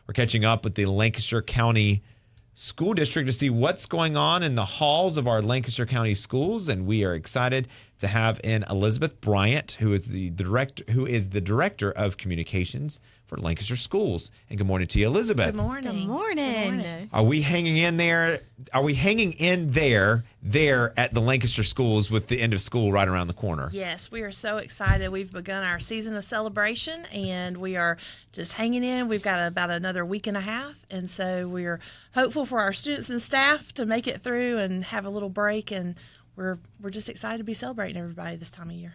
We're catching up with the Lancaster County School District to see what's going on in the halls of our Lancaster County schools, and we are excited to have in Elizabeth Bryant, who is the director of communications for Lancaster Schools. And good morning to you, Elizabeth. Good morning. Good morning. Are we hanging in there? Are we hanging in there at the Lancaster schools with the end of school right around the corner? Yes, we are so excited. We've begun our season of celebration, and we are just hanging in. We've got about another week and a half, and so we're hopeful for our students and staff to make it through and have a little break, and we're just excited to be celebrating everybody this time of year.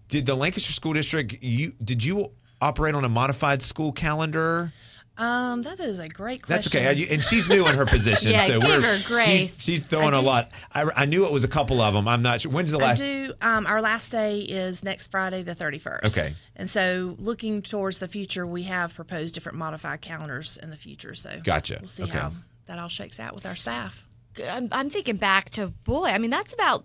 Did the Lancaster School District, did you operate on a modified school calendar? That is a great question. That's okay. And she's new in her position. Yeah, so give her grace. She's throwing a lot. I knew it was a couple of them. I'm not sure. When's the last? Our last day is next Friday, the 31st. Okay. And so looking towards the future, we have proposed different modified calendars in the future. So Gotcha. We'll see how that all shakes out with our staff. I'm thinking back to, that's about,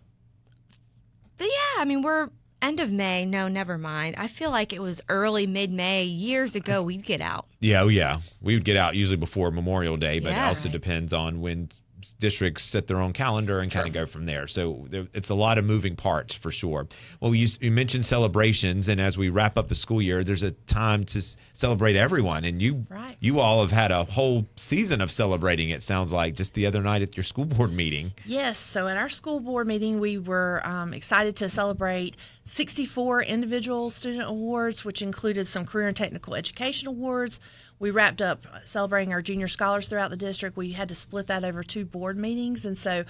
we're end of May. No, never mind. I feel like it was early, mid-May. Years ago, we'd get out. Yeah. We would get out usually before Memorial Day, but it also right. depends on when districts set their own calendar and kind of go from there. So it's a lot of moving parts for sure. Well, you mentioned celebrations, and as we wrap up the school year, there's a time to celebrate everyone. And you all have had a whole season of celebrating, it sounds like, just the other night at your school board meeting. Yes. So at our school board meeting, we were excited to celebrate 64 individual student awards, which included some career and technical education awards. We wrapped up celebrating our junior scholars throughout the district. We had to split that over 2 board meetings, and so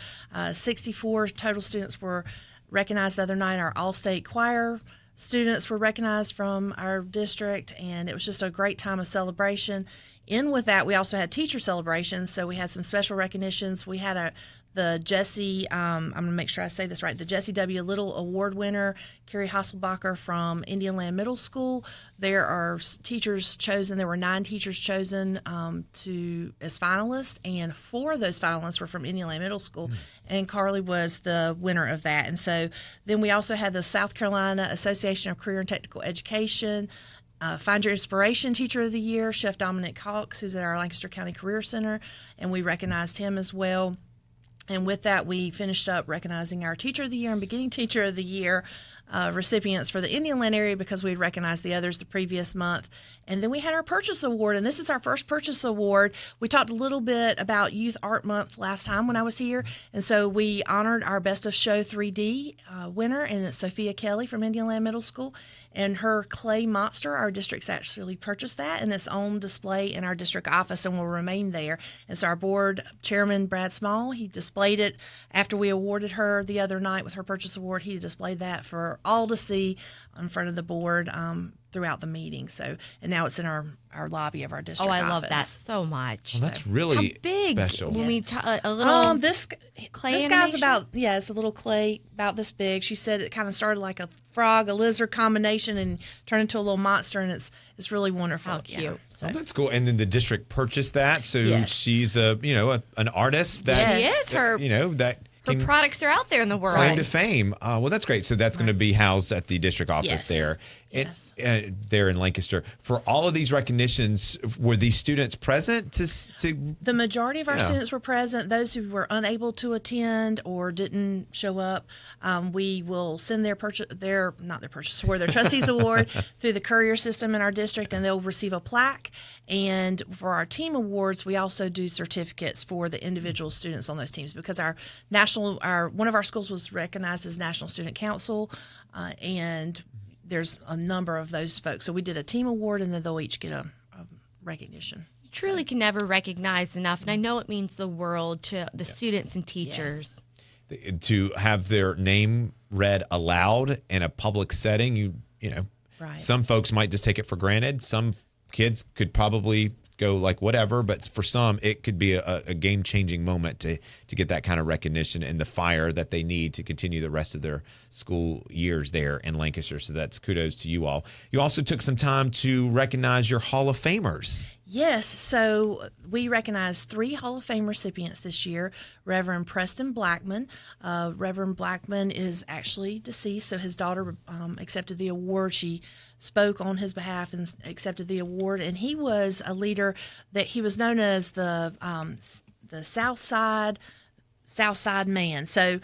64 total students were recognized the other night. Our all-state choir students were recognized from our district, and it was just a great time of celebration. In with that, we also had teacher celebrations, so we had some special recognitions. We had the Jesse, I'm going to make sure I say this right, the Jesse W. Little Award winner, Carrie Hasselbacher from Indian Land Middle School. There are teachers chosen. There were 9 teachers chosen as finalists, and 4 of those finalists were from Indian Land Middle School, and Carly was the winner of that. And so then we also had the South Carolina Association of Career and Technical Education Find Your Inspiration Teacher of the Year, Chef Dominic Hawks, who's at our Lancaster County Career Center, and we recognized him as well. And with that, we finished up recognizing our Teacher of the Year and Beginning Teacher of the Year recipients for the Indian Land area, because we had recognized the others the previous month. And then we had our Purchase Award, and this is our first Purchase Award. We talked a little bit about Youth Art Month last time when I was here, and so we honored our Best of Show 3D winner, and it's Sophia Kelly from Indian Land Middle School. And her clay monster, our district's actually purchased that, and it's on display in our district office and will remain there. And so our board chairman, Brad Small, he displayed it after we awarded her the other night with her Purchase Award. He displayed that for all to see in front of the board throughout the meeting. So, and now it's in our lobby of our district office. I love that so much. Well, that's really big special. When we a little this clay guy's animation? it's a little clay about this big. She said it kind of started like a frog, a lizard combination, and turned into a little monster, and it's really wonderful. How cute. Yeah, so. Oh, that's cool. And then the district purchased that, so Yes. she's an artist that She is. Her that her can products are out there in the world. claim to fame. Well, that's great. So that's going to be housed at the district office Yes. there. Yes. There in Lancaster. For all of these recognitions, were these students present to The majority of our students were present. Those who were unable to attend or didn't show up, we will send their trustees award through the courier system in our district, and they'll receive a plaque. And for our team awards, we also do certificates for the individual students on those teams, because one of our schools was recognized as National Student Council, and there's a number of those folks. So we did a team award, and then they'll each get a recognition. You truly can never recognize enough, and I know it means the world to the students and teachers. Yes. To have their name read aloud in a public setting, you know, Right. some folks might just take it for granted. Some kids could probably go like whatever, but for some it could be a game-changing moment to get that kind of recognition and the fire that they need to continue the rest of their school years there in Lancaster. So that's kudos to you all. You also took some time to recognize your Hall of Famers. Yes, so we recognize 3 Hall of Fame recipients this year. Reverend Preston Blackman. Reverend Blackman is actually deceased, so his daughter accepted the award. She spoke on his behalf and accepted the award, and he was a leader that he was known as the Southside man. So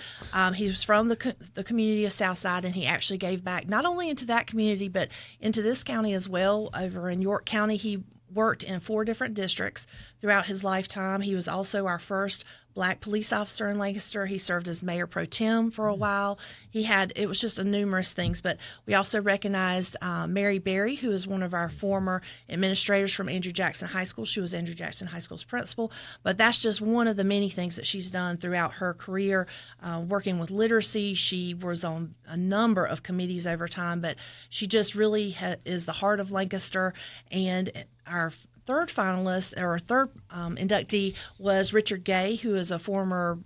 he was from the community of Southside, and he actually gave back not only into that community but into this county as well. Over in York County, he worked in 4 different districts throughout his lifetime. He was also our first Black police officer in Lancaster. He served as mayor pro tem for a while. It was just numerous things, but we also recognized Mary Berry, who is one of our former administrators from Andrew Jackson High School. She was Andrew Jackson High School's principal, but that's just one of the many things that she's done throughout her career, working with literacy. She was on a number of committees over time, but she just really is the heart of Lancaster. And our third inductee was Richard Gay, who is a former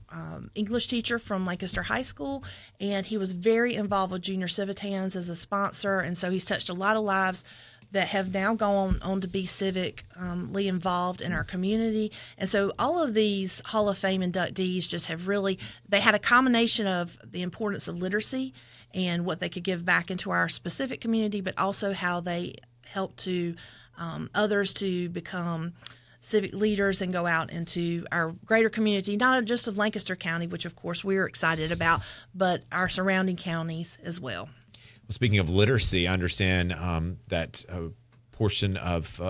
English teacher from Lancaster High School, and he was very involved with Junior Civitans as a sponsor, and so he's touched a lot of lives that have now gone on to be civically involved in our community. And so all of these Hall of Fame inductees just have they had a combination of the importance of literacy and what they could give back into our specific community, but also how they helped to others to become civic leaders and go out into our greater community, not just of Lancaster County, which of course we're excited about, but our surrounding counties as well. Well, speaking of literacy, I understand that a portion of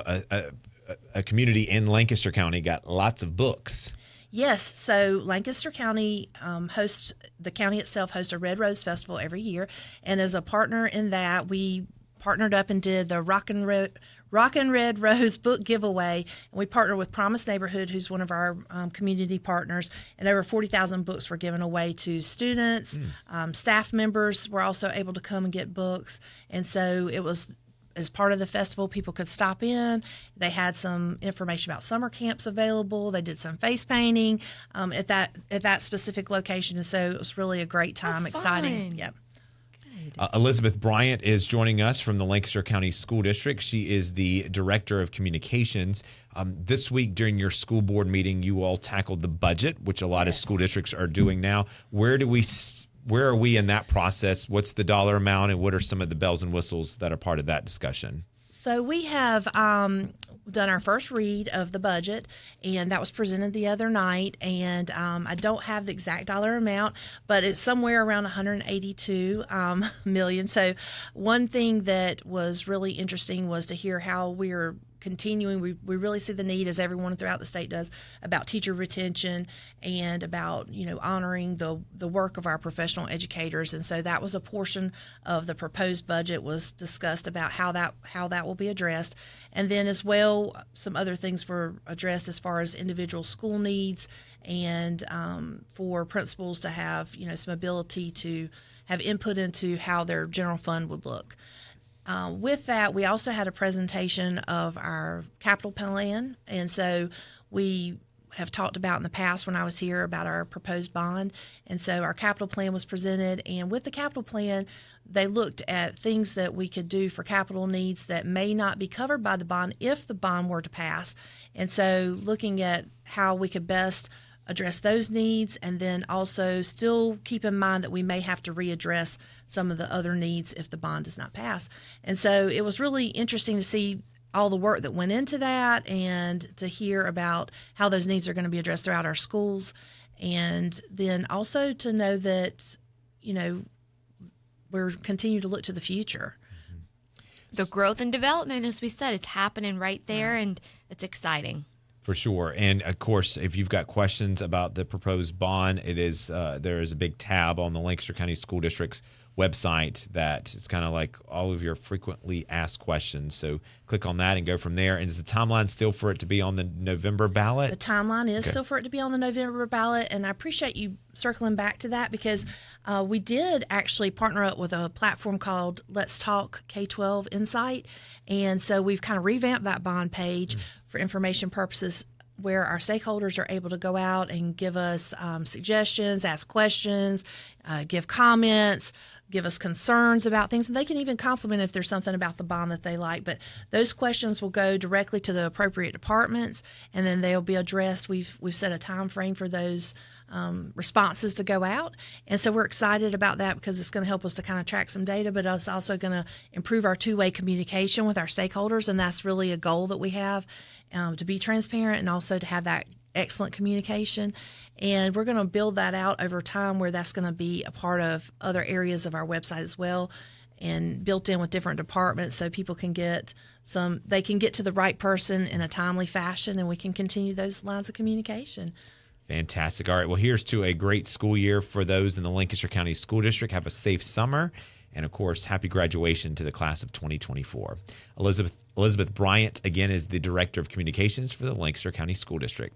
a community in Lancaster County got lots of books. Yes, so Lancaster County the county itself hosts a Red Rose Festival every year, and as a partner in that, we partnered up and did the Rockin Red Rose book giveaway, and we partnered with Promise Neighborhood, who's one of our community partners, and over 40,000 books were given away to students. Staff members were also able to come and get books, and so it was, as part of the festival, people could stop in. They had some information about summer camps available. They did some face painting at that specific location, and so it was really a great time, exciting. Yep. Elizabeth Bryant is joining us from the Lancaster County School District. She is the Director of Communications. This week during your school board meeting, you all tackled the budget, which a lot of school districts are doing now. Where are we in that process? What's the dollar amount, and what are some of the bells and whistles that are part of that discussion? So we have done our first read of the budget, and that was presented the other night. And I don't have the exact dollar amount, but it's somewhere around $182 million. So one thing that was really interesting was to hear how we're continuing. We really see the need, as everyone throughout the state does, about teacher retention and about honoring the work of our professional educators. And so that was a portion of the proposed budget, was discussed about how that will be addressed. And then as well, some other things were addressed as far as individual school needs and for principals to have some ability to have input into how their general fund would look. With that, we also had a presentation of our capital plan, and so we have talked about in the past when I was here about our proposed bond, and so our capital plan was presented, and with the capital plan, they looked at things that we could do for capital needs that may not be covered by the bond if the bond were to pass, and so looking at how we could best address those needs, and then also still keep in mind that we may have to readdress some of the other needs if the bond does not pass. And so it was really interesting to see all the work that went into that and to hear about how those needs are going to be addressed throughout our schools. And then also to know that, we're continuing to look to the future. The growth and development, as we said, it's happening right there, and it's exciting. For sure. And of course, if you've got questions about the proposed bond, there is a big tab on the Lancaster County School District's website that it's kind of like all of your frequently asked questions. So click on that and go from there. And is the timeline still for it to be on the November ballot? The timeline is still for it to be on the November ballot, and I appreciate you circling back to that because we did actually partner up with a platform called Let's Talk K-12 Insight, and so we've kind of revamped that bond page for information purposes, where our stakeholders are able to go out and give us suggestions, ask questions, give comments, give us concerns about things, and they can even compliment if there's something about the bond that they like. But those questions will go directly to the appropriate departments, and then they'll be addressed. We've set a time frame for those responses to go out, and so we're excited about that because it's going to help us to kind of track some data, but it's also going to improve our two-way communication with our stakeholders, and that's really a goal that we have, to be transparent and also to have that excellent communication. And we're going to build that out over time where that's going to be a part of other areas of our website as well, and built in with different departments so people can get to the right person in a timely fashion, and we can continue those lines of communication. Fantastic. All right. Well, here's to a great school year for those in the Lancaster County School District. Have a safe summer. And, of course, happy graduation to the class of 2024. Elizabeth Bryant, again, is the Director of Communications for the Lancaster County School District.